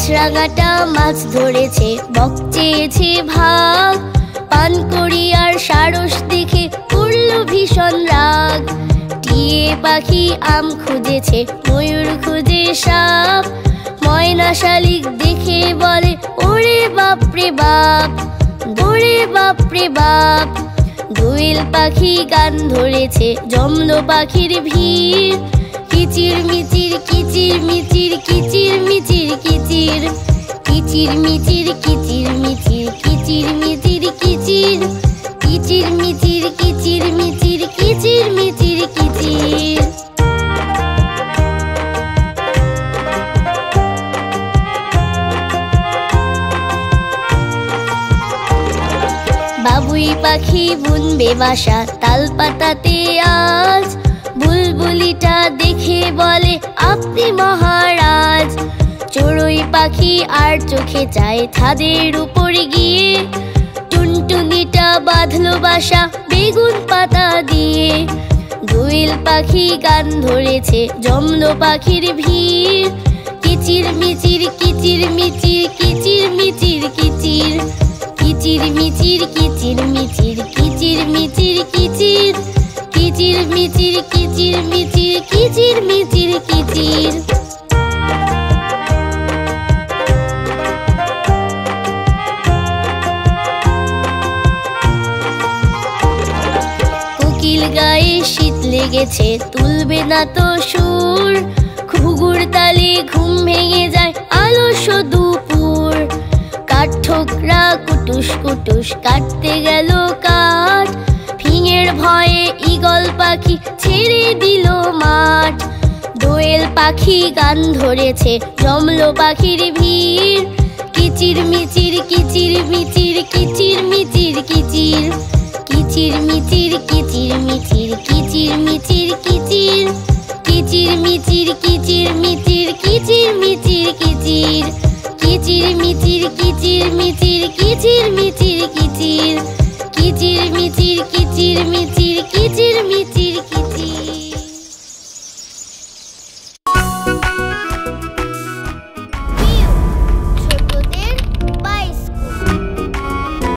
মাছরাঙাটা মাছ ধরেছে, বক চেয়েছে ভাগ। পানকড়ি আর সারস দেখে করল ভীষণ রাগ। টিয়ে পাখি আম খুঁজেছে, ময়ূর খুঁজে সাপ। ময়না শালিক দেখে বলে ওরে বাপরে বাপ, ওরে বাপরে বাপ। দোয়েল পাখি গান ধরেছে, জমলো পাখির ভিড়। কিচির মিচির কিচির মিচির কিচির মিচির কিচির, কিচির মিচির কিচির মিচির কিচির মিচির কিচির, কিচির মিচির কিচির মিচির কিচির মিচির কিচির। বাবুই পাখি বুনবে বাসা তাল পাতাতে আজ। বুলবুলিটা দেখে বলে আপনি মহারাজ। চড়ুই পাখি আর চোখে চায় ছাদের উপর গিয়ে। টুনটুনিটা বাঁধলো বাসা বেগুন পাতা দিয়ে। দোয়েল পাখি গান ধরেছে, জমলো পাখির ভিড়। কিচির মিচির কিচির মিচির কিচির মিচির কিচির, কিচির মিচির কিচির মিচির কিচির মিচির কিচির, কিচির মিচির কিচির মিচির কিচির মিচির কিচির। কোকিল গায়ে শীত লেগেছে, তুলবে না তো সুর। ঘুঘুর তালে ঘুম ভেঙে যায় আলস্য দুপুর। কাঠঠোকরা কুটুস কুটুস কাটতে গেল কাঠ। ফিঙের ভয়ে ঈগল পাখি ছেড়ে দিল মাঠ। দোয়েল পাখি গান ধরেছে, জমলো পাখির ভিড়। কিচির মিচির কিচির মিচির কিচির মিচির কিচির, কিচির মিচির কিচির মিচির কিচির মিচির কিচির, কিচির মিচির কিচির মিচির কিচির মিচির কিচির, কিচির মিচির কিচির মিচির কিচির মিচির কিচির, কিচির মিচির কিচির মিচির।